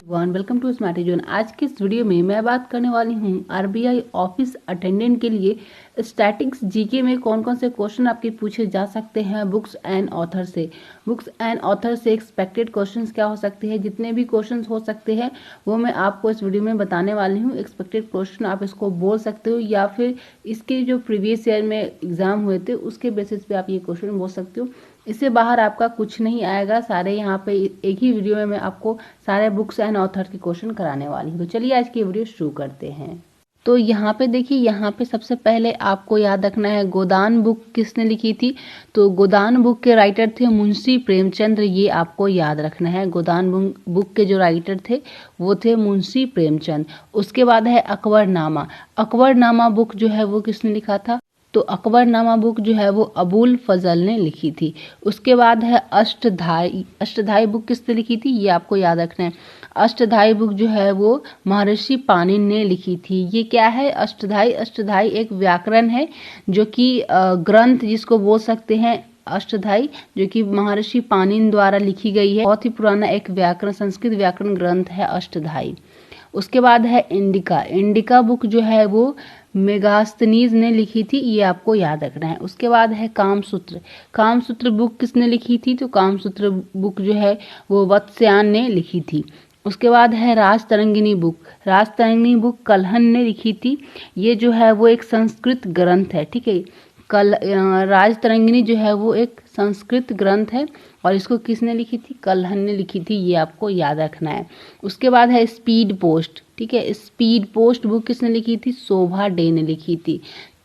Welcome to smart zone. आज के इस वीडियो में मैं बात करने वाली हूँ आरबीआई ऑफिस अटेंडेंट के लिए स्टैटिक्स जीके में कौन कौन से क्वेश्चन आपके पूछे जा सकते हैं बुक्स एंड ऑथर से। बुक्स एंड ऑथर से एक्सपेक्टेड क्वेश्चंस क्या हो सकते हैं, जितने भी क्वेश्चंस हो सकते हैं वो मैं आपको इस वीडियो में बताने वाली हूँ। एक्सपेक्टेड क्वेश्चन आप इसको बोल सकते हो या फिर इसके जो प्रीवियस ईयर में एग्जाम हुए थे उसके बेसिस पे आप ये क्वेश्चन बोल सकते हो। इससे बाहर आपका कुछ नहीं आएगा। सारे यहाँ पे एक ही वीडियो में मैं आपको सारे बुक्स एंड ऑथर के क्वेश्चन कराने वाली हूँ। तो चलिए आज की वीडियो शुरू करते हैं। तो यहाँ पे देखिए, यहाँ पे सबसे पहले आपको याद रखना है गोदान बुक किसने लिखी थी। तो गोदान बुक के राइटर थे मुंशी प्रेमचंद्र, ये आपको याद रखना है। गोदान बुक के जो राइटर थे वो थे मुंशी प्रेमचंद। उसके बाद है अकबरनामा। अकबरनामा बुक जो है वो किसने लिखा था, तो अकबरनामा बुक जो है वो अबुल फजल ने लिखी थी। उसके बाद है अष्टधाई। अष्टधाई बुक किसने लिखी थी, ये आपको याद रखना है। अष्टधाई बुक जो है वो महर्षि पाणिनि ने लिखी थी। ये क्या है अष्टधाई? अष्टधाई एक व्याकरण है जो कि ग्रंथ जिसको बोल सकते हैं अष्टधाई, जो कि महर्षि पाणिनि द्वारा लिखी गई है। बहुत ही पुराना एक व्याकरण, संस्कृत व्याकरण ग्रंथ है अष्टधाई। उसके बाद है इंडिका। इंडिका बुक जो है वो मेगास्थनीज ने लिखी थी, ये आपको याद रखना है। उसके बाद है कामसूत्र। कामसूत्र बुक किसने लिखी थी, तो कामसूत्र बुक जो है वो वत्स्यायन ने लिखी थी। उसके बाद है राजतरंगिणी बुक। राजतरंगिणी बुक कल्हण ने लिखी थी। ये जो है वो एक संस्कृत ग्रंथ है, ठीक है। राजतरंगिणी जो है वो एक संस्कृत ग्रंथ है और इसको किसने लिखी थी, कल्हण ने लिखी थी, ये आपको याद रखना है। उसके बाद है स्पीड पोस्ट, ठीक है। स्पीड पोस्ट बुक किसने लिखी थी, शोभा डे ने लिखी थी।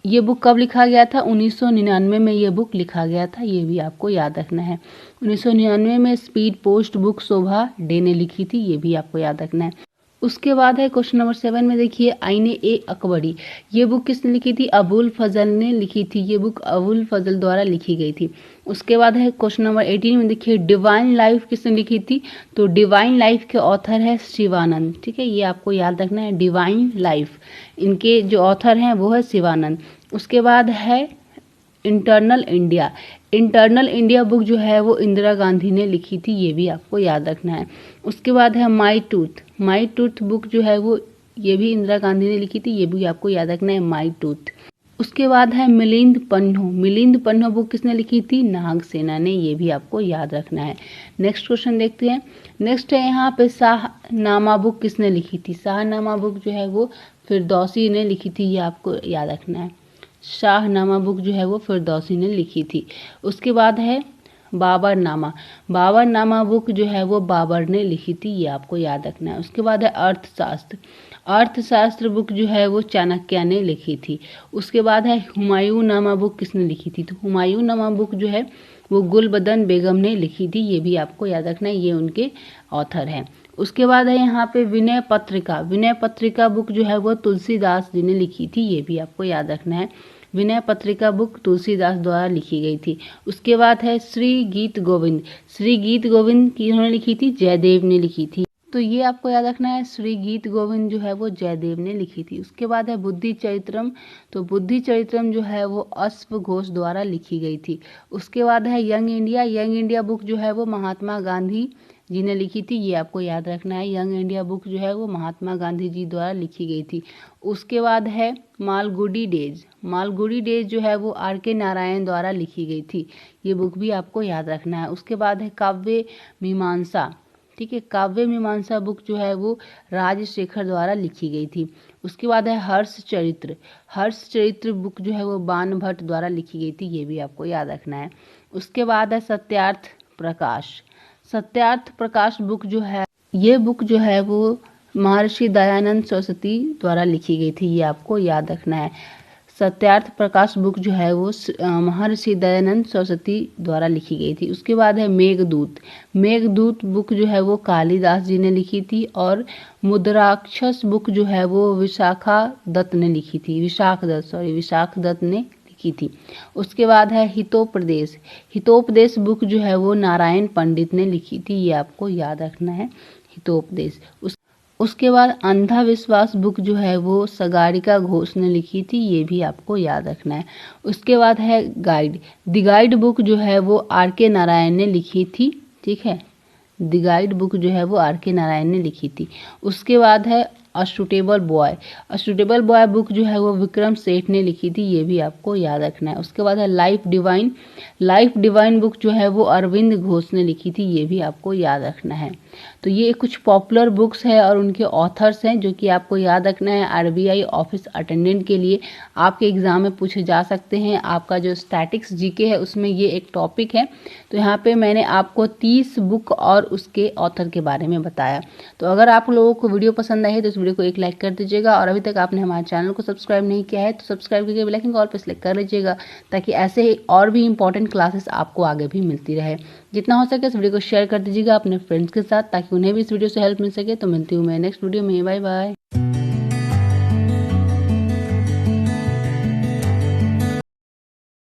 ये बुक कब लिखा गया था, 1999 में ये बुक लिखा गया था, ये भी आपको याद रखना है। 1999 में स्पीड पोस्ट बुक शोभा डे ने लिखी थी, ये भी आपको याद रखना है। उसके बाद है क्वेश्चन नंबर 7 में देखिए आईने ए अकबरी। ये बुक किसने लिखी थी, अबुल फजल ने लिखी थी। ये बुक अबुल फजल द्वारा लिखी गई थी। उसके बाद है क्वेश्चन नंबर 18 में देखिए डिवाइन लाइफ किसने लिखी थी, तो डिवाइन लाइफ के ऑथर है शिवानंद, ठीक है। ये आपको याद रखना है, डिवाइन लाइफ इनके जो ऑथर हैं वो है शिवानंद। उसके बाद है internal India. Internal India book जो है वो इंदिरा गांधी ने लिखी थी, ये भी आपको याद रखना है। उसके बाद है माई टूथ। माई टूथ बुक जो है वो ये भी इंदिरा गांधी ने लिखी थी, ये भी आपको याद रखना है, माई टूथ। उसके बाद है मिलिंद पन्नो। मिलिंद पन्नो बुक किसने लिखी थी, नागसेना ने, ये भी आपको याद रखना है। नेक्स्ट क्वेश्चन देखते हैं। नेक्स्ट है यहाँ पे शाहनामा बुक किसने लिखी थी। शाहनामा बुक जो है वो फिरदौसी ने लिखी थी, ये आपको याद रखना है। शाहनामा बुक जो है वो फिरदौसी ने लिखी थी। उसके बाद है बाबरनामा। बाबरनामा बुक जो है वो बाबर ने लिखी थी, ये आपको याद रखना है। उसके बाद है अर्थशास्त्र। अर्थशास्त्र बुक जो है वो चाणक्य ने लिखी थी। उसके बाद है हुमायूं नामा बुक किसने लिखी थी, तो हुमायूं नामा बुक जो है वो गुलबदन बेगम ने लिखी थी, ये भी आपको याद रखना है, ये उनके ऑथर हैं। उसके बाद है यहाँ पे विनय पत्रिका। विनय पत्रिका बुक जो है वो तुलसीदास जी ने लिखी थी, ये भी आपको याद रखना है। विनय पत्रिका बुक तुलसीदास द्वारा लिखी गई थी। उसके बाद है श्री गीत गोविंद। श्री गीत गोविंद किन्होंने लिखी थी, जयदेव ने लिखी थी, तो ये आपको याद रखना है, श्री गीत गोविंद जो है वो जयदेव ने लिखी थी। उसके बाद है बुद्धि चरित्रम। तो बुद्धि चरित्रम जो है वो अश्व घोष द्वारा लिखी गई थी। उसके बाद है young India. Young India book जो है वो महात्मा गांधी जी ने लिखी थी, ये आपको याद रखना है। यंग इंडिया बुक जो है वो महात्मा गांधी जी द्वारा लिखी गई थी। उसके बाद है मालगुडी डेज। मालगुडी डेज जो है वो आर.के. नारायण द्वारा लिखी गई थी, ये बुक भी आपको याद रखना है। उसके बाद है काव्य मीमांसा, ठीक है। काव्य मीमांसा बुक जो है वो राजशेखर द्वारा लिखी गई थी। उसके बाद है हर्ष चरित्र। हर्ष चरित्र बुक जो है वो बाणभट्ट द्वारा लिखी गई थी, ये भी आपको याद रखना है। उसके बाद है सत्यार्थ प्रकाश। सत्यार्थ प्रकाश बुक जो है, ये बुक जो है वो महर्षि दयानंद सरस्वती द्वारा लिखी गई थी, ये आपको याद रखना है। सत्यार्थ प्रकाश बुक जो है वो महर्षि दयानंद सरस्वती द्वारा लिखी गई थी। उसके बाद है मेघदूत। मेघदूत बुक जो है वो कालिदास जी ने लिखी थी और मुद्राक्षस बुक जो है वो विशाखा दत्त ने लिखी थी। विशाख दत्त ने लिखी थी। उसके बाद है हितोपदेश। हितोपदेश बुक जो है वो नारायण पंडित ने लिखी थी, ये आपको याद रखना है, हितोपदेश। उसके बाद अंधा विश्वास बुक जो है वो सगारिका घोष ने लिखी थी, ये भी आपको याद रखना है। उसके बाद है गाइड। द गाइड बुक जो है वो आर.के. नारायण ने लिखी थी, ठीक है। द गाइड बुक जो है वो R.K. नारायण ने लिखी थी। उसके बाद है a suitable boy. A suitable boy book जो है वो विक्रम सेठ ने लिखी थी, ये भी आपको याद रखना है। उसके बाद है life divine. Life divine book जो है वो अरविंद घोष ने लिखी थी, ये भी आपको याद रखना है। तो ये कुछ पॉपुलर बुक्स है और उनके ऑथर्स हैं जो कि आपको याद रखना है। RBI ऑफिस अटेंडेंट के लिए आपके एग्जाम में पूछे जा सकते हैं। आपका जो स्टैटिक्स जीके है उसमें ये एक टॉपिक है। तो यहाँ पे मैंने आपको 30 बुक और उसके ऑथर के बारे में बताया। तो अगर आप लोगों को वीडियो पसंद आई है तो इस वीडियो को एक लाइक कर दीजिएगा, और अभी तक आपने हमारे चैनल को सब्सक्राइब नहीं किया है तो सब्सक्राइब करके बेल आइकन को ऑल पे सेलेक्ट कर लीजिएगा, ताकि ऐसे ही और भी इंपॉर्टेंट क्लासेस आपको आगे भी मिलती रहे। जितना हो सके इस वीडियो को शेयर कर दीजिएगा अपने फ्रेंड्स के साथ, ताकि उन्हें भी इस वीडियो से हेल्प मिल सके। तो मिलती हूँ मैं नेक्स्ट वीडियो में। Bye bye.